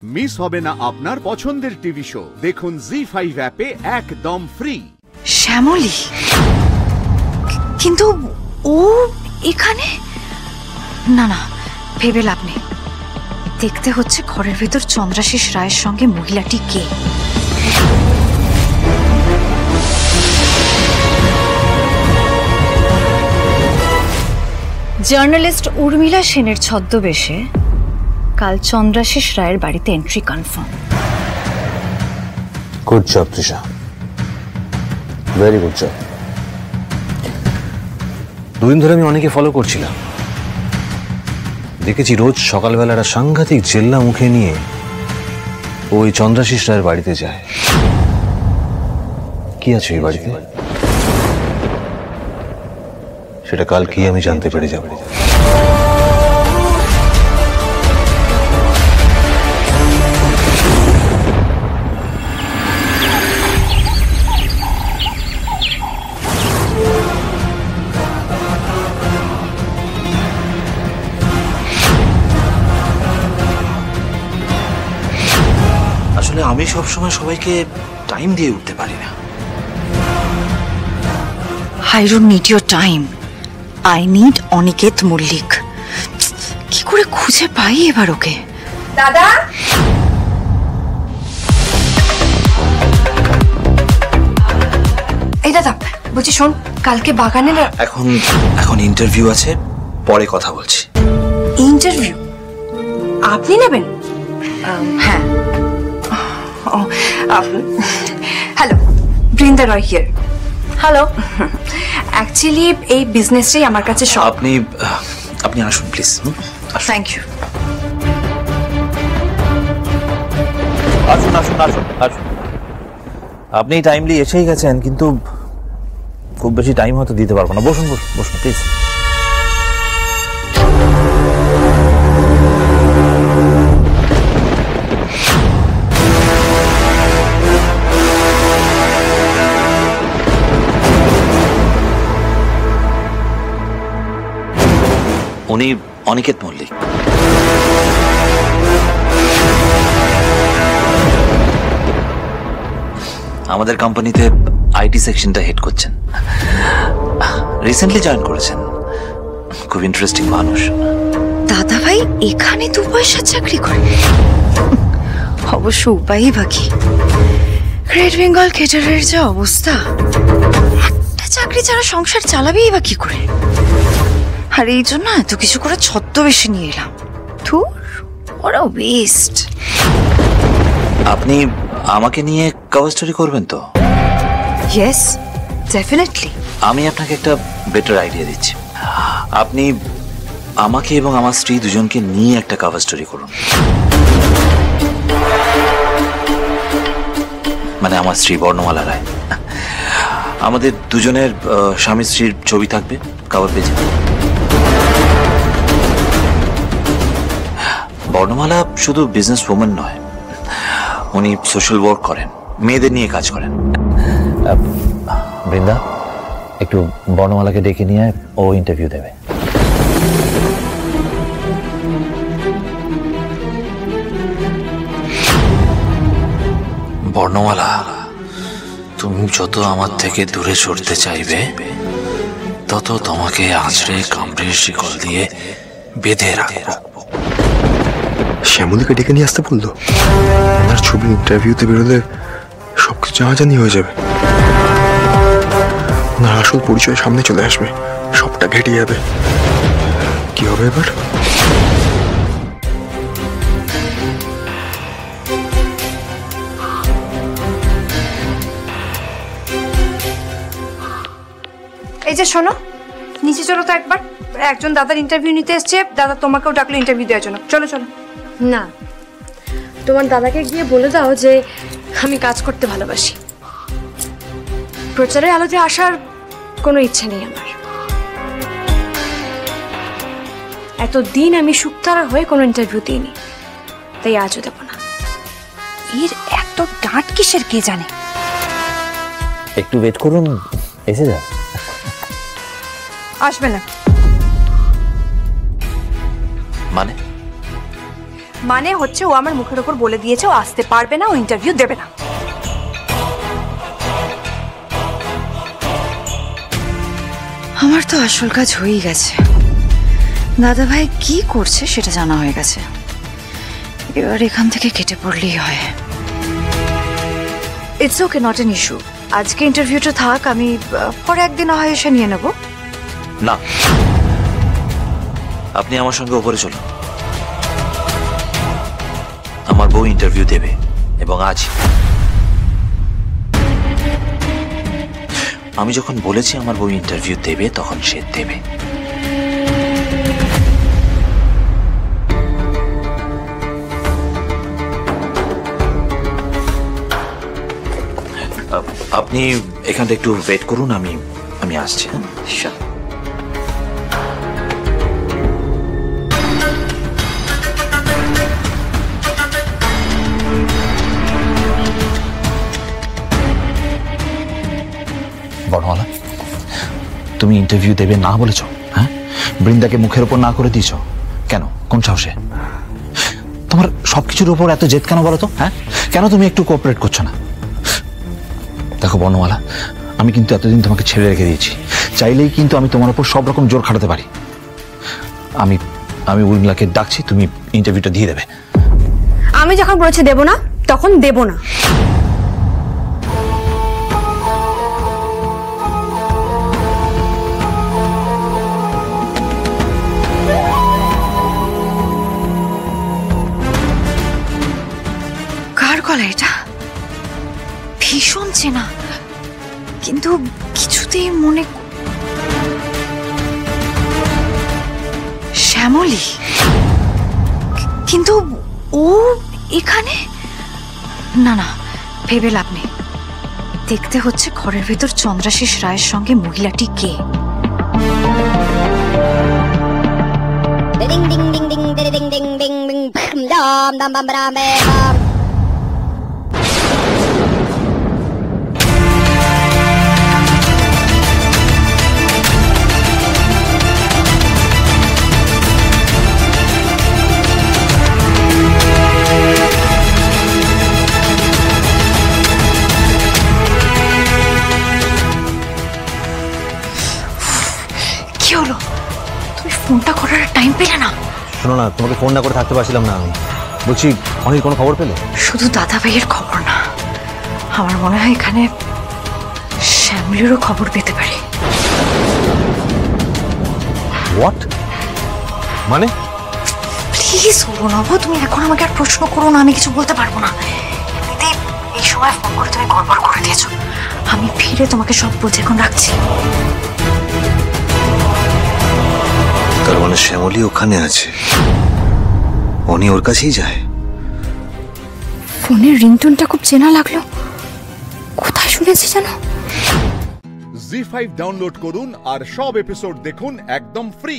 Miss হবে না আপনার পছন্দের টিভি শো। দেখুন জি5 অ্যাপে একদম ফ্রি। শ্যামলী, কিন্তু ও এখানে? না না, ভেবে লাভ নেই। দেখতে হচ্ছে ঘরের ভেতর চন্দ্রাশিস রায়ের সঙ্গে মহিলাটি কে। জার্নালিস্ট উর্মিলা সেনের ছদ্মবেশে কাল চন্দ্রাশিস রায়ের বাড়িতে entry confirm. Good job Trisha, very good job. দুদিন ধরে আমি অনেকে ফলো করছিলাম, দেখেছি রোজ সকালবেলা একটা সাংঘাতিক জেল্লা মুখে নিয়ে ওই চন্দ্রাশিস রায়ের বাড়িতে যায়। কি আছে এই বাড়িতে সেটা কাল কি আমি জানতে পেরে যাব। আসলে আমি সবসময় সবাইকে টাইম দিয়ে উঠতে পারি না। I don't need your time. I need Aniket Mallick. কি করে খুঁজে পাই এবার ওকে? দাদা, এই দাদা বলছি, শোন, কালকে বাগানে না। এখন ইন্টারভিউ আছে, পরে কথা বলছি। ইন্টারভিউ আপনি নেবেন? হ্যাঁ। Hello, Brinda Roy here. Hello, actually এই বিজনেসটাই আমার কাছে সব। আপনি আসুন প্লিজ। Thank you. আসুন আসুন আসুন আসুন। আপনি টাইমলি এসেই গেছেন, কিন্তু খুব বেশি টাইম হয়তো দিতে পারবো না। বসুন বসুন বসুন প্লিজ। উনি অনিকেত মল্লিক। আমাদের কোম্পানিতে আইটি সেকশনটা হেড করছেন, রিসেন্টলি জয়েন করেছেন। খুব ইন্টারেস্টিং মানুষ। দাদা ভাই এখানে 2 পয়সার চাকরি করে? অবশ্য উপায়ই বাকি। গ্রেট বেঙ্গল কেটারের যে অবস্থা, একটা চাকরি ছাড়া সংসার চালাবেই বা কি করে? আর এই জন্য এত কিছু করে ছদ্মবেশে নিয়ে এলাম। ধুর, ওরা ওয়েস্ট। আপনি আমাকে নিয়ে কভার স্টোরি করবেন তো? Yes, definitely. আমি আপনাকে একটা বেটার আইডিয়া দিচ্ছি। আপনি আমাকে এবং আমার স্ত্রী দুজনকে নিয়ে একটা কভার স্টোরি করুন। মানে আমার স্ত্রী বর্ণমালা রায়, আমাদের দুজনের স্বামী স্ত্রীর ছবি থাকবে কভার পেজে। বর্ণমালা শুধু বিজনেস ওম্যান নয়, উনি সোশ্যাল ওয়ার্ক করেন, মেয়েদের নিয়ে কাজ করেন। বৃন্দা, একটু বর্ণমালাকে ডেকে নিয়ে ও ইন্টারভিউ দেবে। বর্ণমালা, তুমি যত আমার থেকে দূরে সরতে চাইবে, তত তোমাকে আঁচড়ে কামড়ে শিকল দিয়ে বেঁধে রাখবো। শ্যামলীকে ডেকে নিয়ে আসতে বললো? ওনার ছবি ইন্টারভিউতে বেরোলে সবকিছু জানাজানি হয়ে যাবে। ওনার আসল পরিচয় সামনে চলে আসবে, সবটা ঘেটে যাবে। কি হবে এবার? এই যে শোনো, নিচে চলো তো একবার। একজন দাদার ইন্টারভিউ নিতে এসছে, দাদা তোমাকেও ডাকলো ইন্টারভিউ দেওয়ার জন্য। চলো চলো। না, তোমার দাদাকে গিয়ে বলে দাও যে আমি কাজ করতে ভালোবাসি। প্রচারের আলোতে আসার কোনো ইচ্ছা নেই আমার। এতদিন আমি শুকতারা হয়ে কোনো ইন্টারভিউ দিইনি, তাই আজও দেব না। এর এত ডাঁট কিসের কে জানে? একটু ওয়েট করুন, এসে যা। আসবে না মানে হচ্ছে ও আমার মুখের ওপর বলে দিয়েছে ও আসতে পারবে না, ও ইন্টারভিউ দেবে না। আমার তো আসল কাজ হয়েই গেছে। দাদা ভাই কি করছে সেটা জানা হয়ে গেছে, এবার এখান থেকে কেটে পড়লেই হয়। It's okay, not an issue. আজকে ইন্টারভিউটা থাক, আমি পরে একদিন হয় এসে নিয়ে নেব। না, আপনি আমার সঙ্গে ওপরে চলুন। আমার বউ ইন্টারভিউ দেবে এবং আজ। আমি যখন বলেছি আমার বউ ইন্টারভিউ দেবে তখন সে দেবে। আপনি এখানটা একটু ওয়েট করুন, আমি আসছি। বর্ণমালা, তুমি ইন্টারভিউ দেবে না বলেছ? হ্যাঁ, বৃন্দাকে মুখের উপর না করে দিয়েছ কেন? কোন সাহসে? তোমার সবকিছুর উপর এত জেদ কেন বলো তো? হ্যাঁ, কেন তুমি একটু কোঅপারেট করছো না? দেখো বর্ণমালা, আমি কিন্তু এতদিন তোমাকে ছেড়ে রেখে দিয়েছি, চাইলেই কিন্তু আমি তোমার উপর সব রকম জোর খাটাতে পারি। আমি উর্মিলাকে ডাকছি, তুমি ইন্টারভিউটা দিয়ে দেবে। আমি যখন বলেছি দেব না তখন দেব না। কার গলা এটা? ভীষণ চেনা, কিন্তু কিছুতেই মনে। শ্যামলী, কিন্তু ও এখানে? না না, ভেবে লাভ নেই। দেখতে হচ্ছে ঘরের ভেতর চন্দ্রাশিস রায়ের সঙ্গে মহিলাটি কে। কি হলো? তুমি ফোনটা করার টাইম পেলে না? শোনো না, তোমাকে ফোন না করে থাকতে পারছিলাম না। আমি বলছি, অনেক কোনো খবর পেলে? শুধু দাদা ভাইয়ের খবর না, আমার মনে হয় এখানে শ্যামলিরও খবর পেতে পারি। হোয়াট মানে? প্লিজ অরুণাভ, তুমি এখন আমাকে আর প্রশ্ন করো না, আমি কিছু বলতে পারবো না। এমনিতেই এই সময় ফোন করে তুমি গড়বড় করে দিয়েছো। আমি ফিরে তোমাকে সব বলছি, এখন রাখছি। তার মানে শ্যামলী ওখানে আছে, উনি ওর কাছেই যায়। ফোনের রিংটোনটা খুব চেনা লাগলো, কোথায় শুনেছি জানো? জি5 ডাউনলোড করুন আর সব এপিসোড দেখুন একদম ফ্রি।